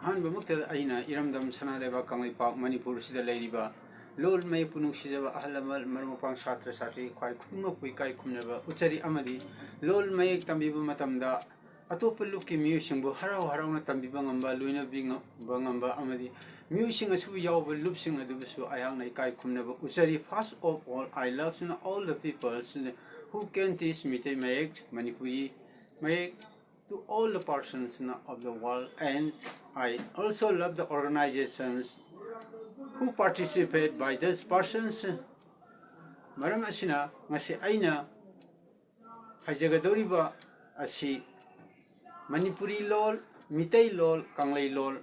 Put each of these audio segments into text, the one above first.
ꯑꯍꯥꯟꯕ ꯃꯛꯇꯗ ꯑꯩꯅ ꯏꯔꯝꯗꯝ ꯁꯅꯥꯂꯩꯕꯥꯛ ꯀꯪꯂꯩꯄꯥꯛ ꯃꯅꯤꯄꯨꯔꯁꯤꯗ ꯂꯩꯔꯤꯕ ꯂꯣꯜ ꯃꯌꯦꯛꯄꯨ ꯅꯨꯡꯁꯤꯖꯕ ꯑꯍꯜ ꯂꯃꯟ ꯃꯔꯨꯞ ꯃꯄꯥꯡ ꯁꯥꯇ꯭ꯔ ꯁꯥꯇ꯭ꯔꯤ ꯈ꯭ꯋꯥꯏ ꯈꯨꯗꯤꯡꯃꯛꯄꯨ ꯏꯀꯥꯏ ꯈꯨꯝꯅꯕ ꯎꯠꯆꯔꯤ ꯑꯃꯗꯤ ꯂꯣꯜ ꯃꯌꯦꯛ ꯇꯝꯕꯤꯕ ꯃꯇꯝꯗ ꯑꯇꯣꯞꯄ ꯂꯨꯞꯀꯤ ꯃꯤꯑꯣꯏꯁꯤꯡꯕꯨ ꯍꯔꯥꯎ ꯍꯔꯥꯎꯅ ꯇꯝꯕꯤꯕ ꯉꯝꯕ ꯂꯣꯏꯅꯕꯤꯕ ꯉꯝꯕ ꯑꯃꯗꯤ ꯃꯤꯑꯣꯏꯁꯤꯡ ꯑꯁꯤꯕꯨ ꯌꯥꯎꯕ ꯂꯨꯞꯁꯤꯡ ꯑꯗꯨꯕꯨꯁꯨ ꯑꯩꯍꯥꯛꯅ ꯏꯀꯥꯏ ꯈꯨꯝꯅꯕ ꯎꯠꯆꯔꯤ. First of all, I love all the people who can teach Meitei Mayek, Manipuri Mayek to all the persons of the world, and I also love the organizations who participate by those persons. Maram asina ngasi aina hajagadoriba asi Manipuri lol, Meitei lol, Kanglei lol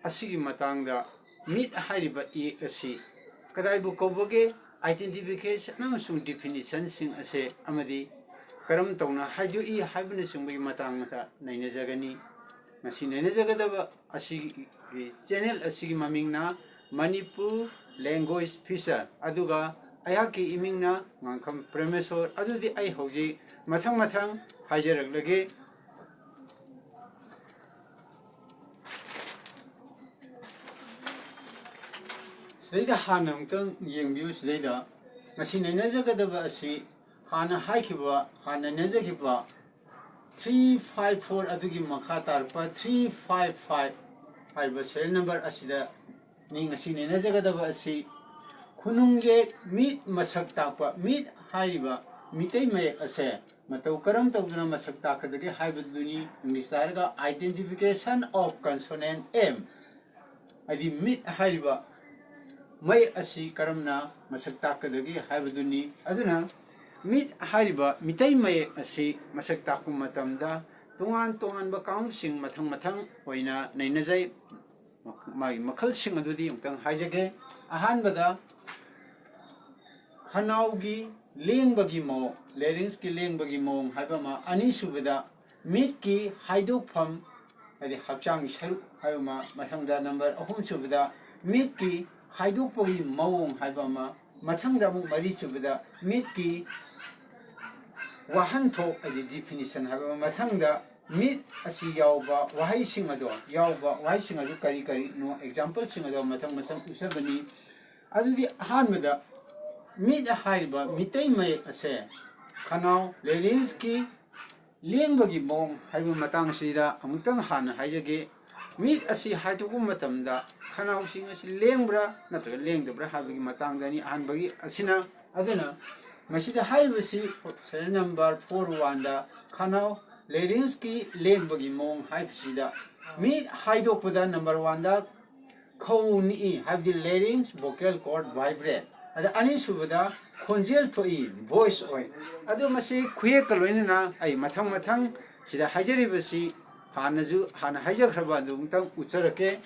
asigi matangda mit hairiba e asi kadaibu kobage identification amasung definition sing ase amadi karam tawna haidu I haibuna sungbai matangda nainajagani ngasi nainajagadaba asigi channel asigi mamingna Manipur language feature aduga ayaki imingna ngangkham Premesor adudi ai hoji mathang mathang haijaraglage. Sida hana mtang yengbiu sida ngasi nainajagadaba asi hana haikiba hana najakiba 354 adugi makha tarpa 355 haiba serial number asida ni ngasi nainajagadaba asi khunungge mit masak takpa mit haiba Meitei Mayek ase matau karam tawduna masak takadage haibaduni English targa identification of consonant M adi mit haiba may asi karamna masak takadagi haibaduni aduna mit hariba Meitei Mayek asi masak takum matamda tungan ba kaungsing mathang mathang oina nainajai mai makhal sing adudi umtang haijage. Ahanbada khanaugi lengbagi mo larynx ki lengbagi mo haibama anisubada mit ki haidokpham adi hakchang saru haibama mathangda number 3 subada mit ki haidokpagi mawong haibama mathangda mu mari subada mit ki wahanthok adi definition haibama mathangda mit asi yauba wahai sing ado yauba wahai sing ado kari kari no example sing ado mathang mathang usabani adudi ahanbada mit haiba Meitei Mayek ase khanau larynx ki lengbagi mawong haiba matang sida amutang hana haijage mit asi haitoku matamda khanau sing asi lengbra natra lengdabra habagi matangdani ahanbagi asina aduna masida haibasi serial number 41 da khanau larynx ki lengbagi mawong haibsida mit haidokpada number 1 da khawni habdi larynx vocal cord vibrate ada ani subada khonjel thoi voice oi adu masi khuye kaloina ai mathang mathang sida haijari basi hanaju hana haijakhra du mutang ucharake.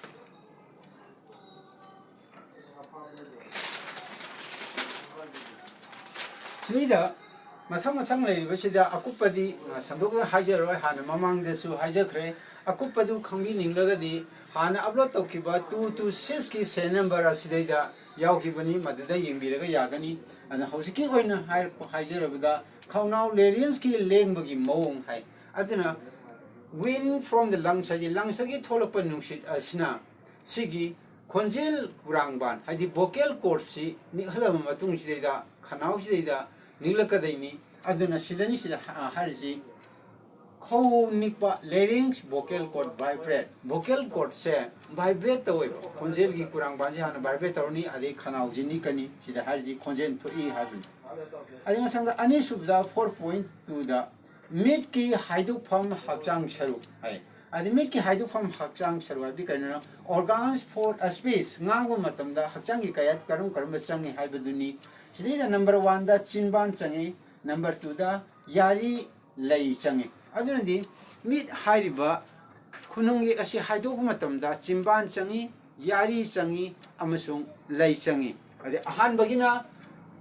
Sida mathang mathang lei basida akupadi sandoga haijaroi hana mamang desu haijakhre akupadu khangbi ninglagadi hana upload tokiba 226 ki serial number asidaida yaukibani maduda yengbiraga yagani ana hosiki hoina haijarabada khaunau larynx ki lengbagi mawong hai aduna wind from the lungs aji lungs agi tholakpa nungsit asina sigi khonjel kurangban haidi vocal cord si nikhalama matung sidaida khanau sidaida niglakadaini aduna sidani sida harji khau nikpa larynx vocal cord vibrate vocal cord se vibrate tawai khonjel gi kurang banji hana vibrate tawni adi khanau jini kani sida harji khonjen thoi habi adi masangda ani subda 4.2 da mit ki haiduk pham hakchang saru hai adi mit ki haiduk pham hakchang saru adi kana organs for a speech ngangu matamda hakchang gi kayat karum karum changi haibaduni sida number 1 da chinban changi number 2 da yari lei changi adunadi mit hairiba khunungi asi haidok matamda chimban changi yari changi amasung lei changi adi ahan bagina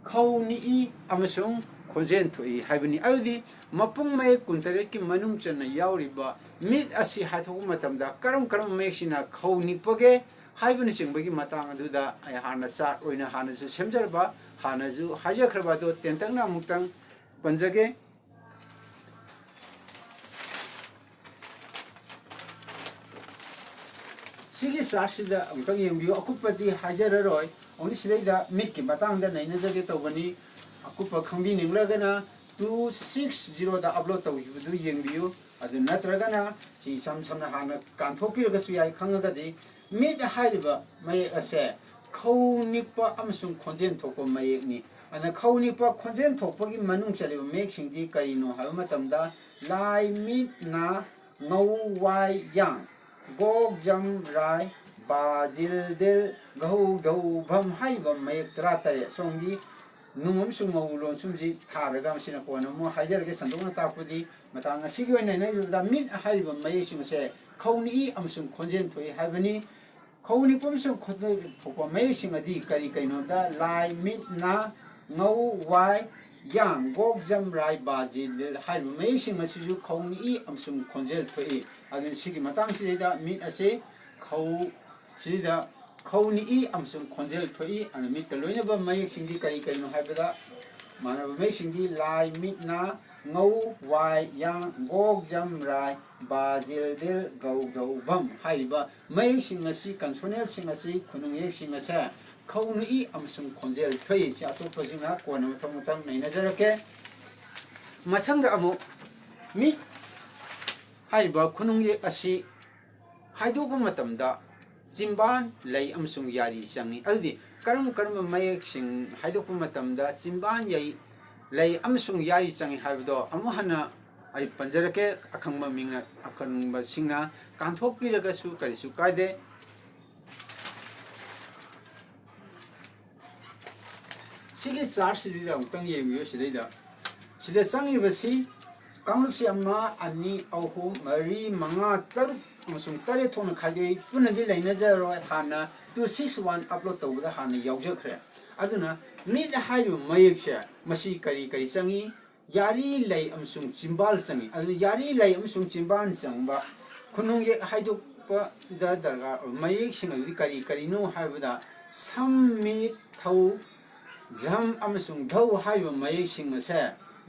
khawni I amasung khonjen thoi haibani adudi mapung mai kuntare ki manung chana yauriba mit asi haidok matamda karam karam meksina khawni page haibani singbagi matang aduda ai hana chart oina hana su semjarba hana ju hajakhra do tentangna muktang panjage. ꯆꯥꯔꯠꯁꯤꯗ ꯑꯃꯨꯛꯇꯪ ꯌꯦꯡꯕꯤꯌꯨ ꯑꯀꯨꯞꯄꯗꯤ ꯍꯥꯏꯖꯔꯔꯣꯏ ꯑꯣꯡꯂꯤ ꯁꯤꯗꯩꯗ ꯃꯤꯠꯀꯤ ꯃꯇꯥꯡꯗ ꯅꯩꯅꯖꯒꯦ ꯇꯧꯕꯅꯤ ꯑꯀꯨꯞꯄ ꯈꯪꯕꯤꯅꯤꯡꯂꯒꯅ 260ꯗ upload ꯇꯧꯈꯤꯕꯗꯨ ꯌꯦꯡꯕꯤꯌꯨ ꯑꯗꯨ ꯅꯠꯇ꯭ꯔꯒꯅ ꯁꯤ ꯏꯁꯝ ꯁꯝꯅ ꯍꯥꯟꯅ ꯀꯥꯟꯊꯣꯛꯄꯤꯔꯒꯁꯨ ꯌꯥꯏ ꯈꯪꯉꯒꯗꯤ ꯃꯤꯠ ꯍꯥꯏꯔꯤꯕ ꯃꯌꯦꯛ ꯑꯁꯦ ꯈꯧ ꯅꯤꯛꯄ ꯑꯃꯁꯨꯡ ꯈꯣꯟꯖꯦꯜ ꯊꯣꯛꯄ ꯃꯌꯦꯛꯅꯤ ꯑꯗꯨꯅ ꯈꯧ ꯅꯤꯛꯄ ꯈꯣꯟꯖꯦꯜ ꯊꯣꯛꯄꯒꯤ ꯃꯅꯨꯡ ꯆꯜꯂꯤꯕ ꯃꯌꯦꯛꯁꯤꯡꯗꯤ ꯀꯔꯤꯅꯣ ꯍꯥꯏꯕ ꯃꯇꯝꯗ ꯂꯥꯏ ꯃꯤꯠ ꯅꯥ ꯉꯧ ꯋꯥꯏ ꯌꯥꯡ ꯒꯣꯛ ꯖꯝ ꯔꯥꯏ ꯕꯥ ꯖꯤꯜ ꯗꯤꯜ ꯘꯧ ꯙꯧ ꯚꯝ ꯍꯥꯏꯔꯤꯕ ꯃꯌꯦꯛ 18 ꯁꯣꯝꯒꯤ ꯅꯨꯡ ꯑꯃꯁꯨꯡ ꯉꯧ ꯂꯣꯟꯁꯨꯝꯁꯤ ꯊꯥꯔꯒ ꯃꯁꯤꯅ ꯀꯣꯟꯅ ꯑꯃꯨꯛ ꯍꯥꯏꯖꯔꯒꯦ ꯁꯟꯗꯣꯛꯅ ꯇꯥꯛꯄꯗꯤ ꯃꯇꯥꯡ ꯑꯁꯤꯒꯤ ꯑꯣꯏꯅ ꯅꯩꯅꯕꯗ ꯃꯤꯠ ꯍꯥꯏꯔꯤꯕ ꯃꯌꯦꯛꯁꯤꯡ ꯑꯁꯦ ꯈꯧ ꯅꯤꯛꯏ ꯑꯃꯁꯨꯡ ꯈꯣꯟꯖꯦꯜ ꯊꯣꯛꯏ ꯍꯥꯏꯕꯅꯤ ꯈꯧ ꯅꯤꯛꯄ ꯑꯃꯁꯨꯡ ꯈꯣꯟꯖꯦꯜ ꯊꯣꯛꯄ ꯃꯌꯦꯛꯁꯤꯡ ꯑꯗꯤ ꯀꯔꯤꯅꯣꯗ ꯂꯥꯏ ꯃꯤꯠ ꯅꯥ ꯉꯧ ꯋꯥꯏ ꯌꯥꯡ ꯒꯣꯛ ꯖꯝ ꯔꯥꯏ ꯕꯥ ꯖꯤꯜ ꯗꯤꯜ ꯍꯥꯏꯔꯤꯕ ꯃꯌꯦꯛꯁꯤꯡ ꯑꯁꯤꯁꯨ ꯈꯧ ꯅꯤꯛꯏ ꯑꯃꯁꯨꯡ ꯈꯣꯟꯖꯦꯜ ꯊꯣꯛꯏ ꯑꯗꯨꯅ ꯁꯤꯒꯤ ꯃꯇꯥꯡꯁꯤꯗꯩꯗ ꯃꯤꯠ ꯑꯁꯤ ꯈꯧ ꯁꯤꯗ ꯈꯧ ꯅꯤꯛꯏ ꯑꯃꯁꯨꯡ ꯈꯣꯟꯖꯦꯜ ꯊꯣꯛꯏ ꯑꯗꯨꯅ ꯃꯤꯠꯀ ꯂꯣꯏꯅꯕ ꯃꯌꯦꯛꯁꯤꯡꯗꯤ ꯀꯔꯤꯅꯣ ꯍꯥꯏꯕꯗ मानव मयसिंगी लाई मिटना ngau wai yang gok jam rai ba jil dil gau gau bam haiba mayising asi consonant sing asi khunung yek sing asa khawnu I amsung khonjel thoi cha to pasina kona mathang mathang nei najarake mathang da amu mi haiba khunung yek asi haido ba matam da Chimban lay amsung yari changi aldi karam mayek sing haidok matamda chimban yai lay amsung yari changi haibdo amuhana ai panjarake akhangba mingna akhangba singna kanthok piraga su karisu kaide sigi chart sidida utang yemiyo sidida sida changi basi kanglusi amma ani ahum mari manga taruk अमसुंग तारे थोन खाइदे पुनदि लैनजरो हाना 261 upload तौबदा हाना यावजखरे अदुना मिट हाइरु मयेकसे मसी करी करी चंगी यारी लै अमसुंग चिंबाल चंगी अदु यारी लै अमसुंग चिंबान चंगबा खुनुंग ये हाइदोप दा दरगा मयेक सिंगदि करी करी नो हाइबदा सम मिट थौ झम अमसुंग धौ हाइबा मयेक सिंगसे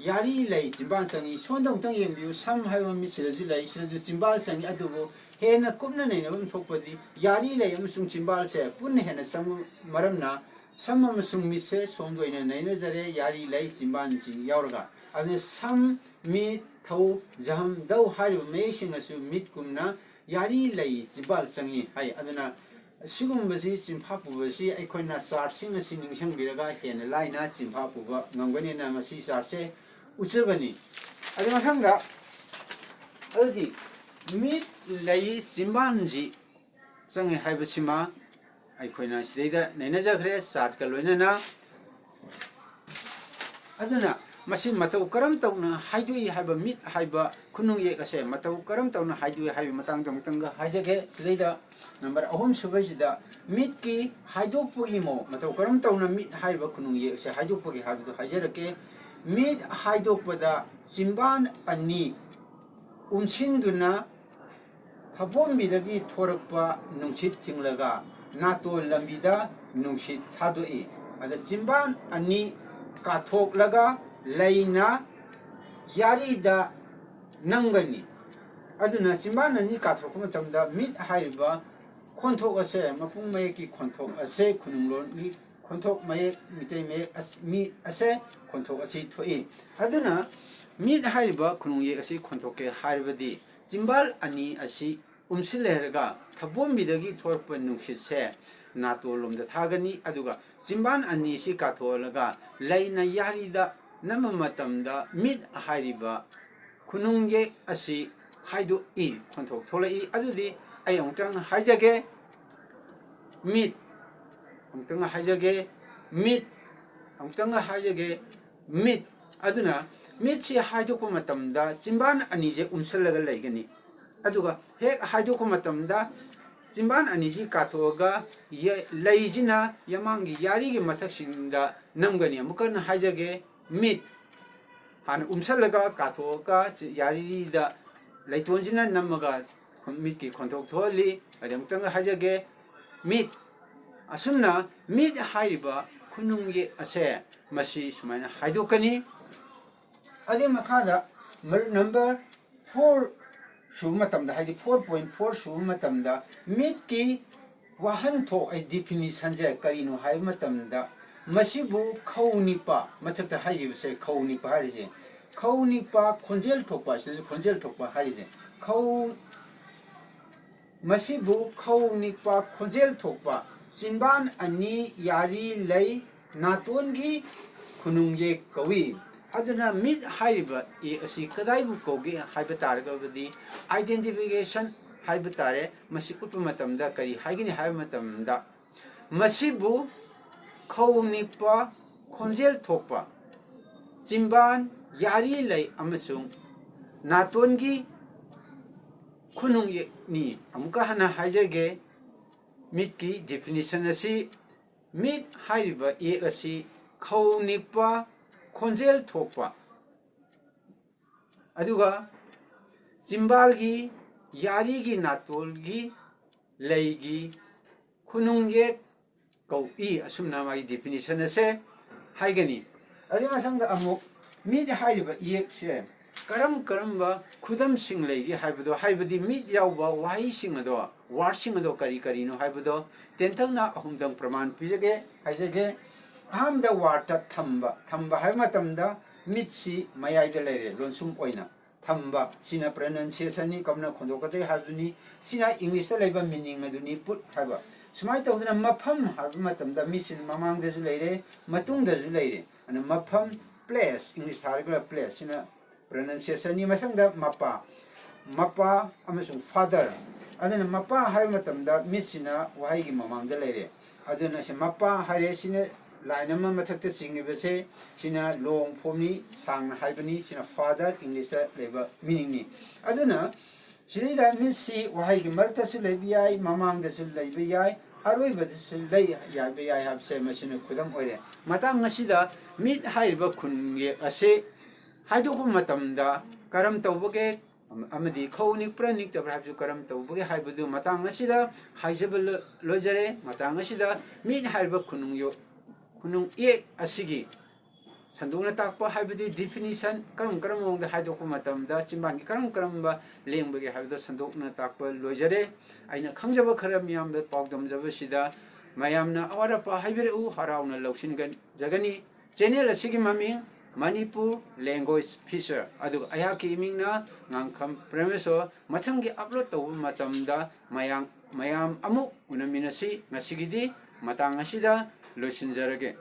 यारी लै चिंबान चंगी सोंदों तंग येंबिउ सम हाइबा मिसिरजु लै सिरजु चिंबाल चंगी अदुबो हेना कुमना नैनबम थोकपदि यारी लै अमसुंग चिंबाल से पुन हेना चंग मरमना सम अमसुंग मिसे सोंदोइना नैना जरे यारी लै चिंबान सिंग यावरगा अदु सम मि थौ जहम दौ हाइबा मेसिंग असु मिट कुमना यारी लै चिंबाल चंगी हाइ अदुना सिगुम्बसी चिंफा पुबसी अखोइना चार्टसिंग असि निंगसंग बिरगा हेना लाइना चिंफा पुबा ngangbanina masi charse उचबनी अदि मथंगा अदि मिट लई सिंबानजी चंगे हाइबसिमा अखोइना सिदैदा नैनाजखरे चार्ट का लोइनना अदुना मसी मतौ करम तौना हाइदुई हाइबा मिट हाइबा खुनुंग ये असे मतौ करम तौना हाइदुई हाइबा मतंग तंगतंगा हाइजगे सिदैदा नंबर अहम सुबैसिदा मिट की हाइदोपो इमो मतौ करम तौना मिट हाइबा खुनुंग ये असे हाइदोपो की हाइदु हाइजरके मिट हाइदोपदा चिंबान अनि उमसिंदुना थबोंबिदगी थोरकपा नुंसित थिंगलगा नातो लंबिदा नुंसित थादोई अदा चिंबान अनि काथोकलगा लैना यारीदा नंगनी अदुना चिंबान अनि काथोक मतमदा मिट हाइबा खोंथोक असे मपुंग मयकी खोंथोक असे खुनुंगलोनी खोंथोक मयक मिते मयक मी असे खोंथोक असी थोई अदुना मिट हाइबा खुनुंग ये असी खोंथोक के हाइबदी चिंबाल अनि असी उमसिलेरगा थबोंबिदगी थोरप नुंसिसे नातो लोमदा थागनी अदुगा चिंबान अनि सि काथोलगा लैना यारीदा नम मतमदा मिट हाइरिबा खुनुंगे असी हाइदो इ खोंथोक थोलई अदुदी आई अमतंग हाइजगे मिट अमतंग हाइजगे मिट अमतंग हाइजगे मिट अदुना मिट सि हाइदोको मतमदा चिंबान अनि जे उमसलगा लैगनी अदुगा हे हाइदोको मतमदा चिंबान अनि जी काथोगा ये लैजिना यमांगी यारीगे मथकसिंदा नंगनी अमुकन हाइजगे मिट हान उमसलगा काथोगा यारीदा लैतोंजिना नमगा मिट की खोंथोक थोली अदमतंग हाइजगे मिट असुमना मिट हाइबा खुनुंगे असे मसी सुमाइना हाइदोकनी अदे मखादा नंबर 4 शुभ मतमदा हाइदि 4.4 शुभ मतमदा मिट की wahanthok ai definition je karino hai matamda masibu khaunipa mathakta haibse khaunipa harise khaunipa khonjel thokpa se khonjel thokpa harise khau masibu khaunipa khonjel thokpa chinban ani yari lei natongi khunungye kawi aduna mid haiba e asi kadai bu koge haiba targabadi identification haiba tare masi utpa matamda kari haigini haiba matamda masibu khawnipa khonjel thokpa chimban yari lei amasung natongi khunung ni amuka hana haijage mid ki definition asi mid haiba e asi khawnipa khonjel thokpa aduga chimbalgi yarigi natolgi leigi khunungye kau I asumna mai definition ase haigani adi masangda amuk mid haiba yek se karam ba khudam sing leigi haibado haibadi mid yawba wai sing ado war sing ado kari kari no haibado tentangna ahumdang praman pijage haijage ahamda warta thamba hai matamda mitsi mayai da lere lonsum oina thamba sina pronunciation ni kamna khondokate habuni sina english da leba meaning aduni put haba sumai tawdana mafam haba matamda misin mamang da ju lere matung da ju lere ana mafam place english harga place sina pronunciation ni masangda mapa amasung father adana mapa hai matamda misina wahai gi mamang da lere aduna se mapa hare sina lainama mathakta singnibase sina long form ni sang haibani sina father english leba meaning ni aduna sida misi wahai gi marta su lebiai mamang da su lebiai aroi ba su lei ya be ya habse masina khudam oire matang ngasida mit haiba khunge ase haido ko matamda karam tawbage amadi khawnik pranik tabra habsu karam tawbage haibadu matang ngasida haijabal lojare matang ngasida mit haiba khunung kunung e asigi sanduna takpa haibadi definition karam mong da haido ko matamda chimban karam ba lengbage haibdo sandukna takpa lojare aina khangjaba khara miyam da pawdam jaba sida mayamna awarapa haibere u harauna lawsingan jagani channel asigi maming Manipur language feature adu ayaki imingna ngangkham premeso mathangi upload taw matamda mayam amuk unaminasi ngasigidi matang asida losinjarage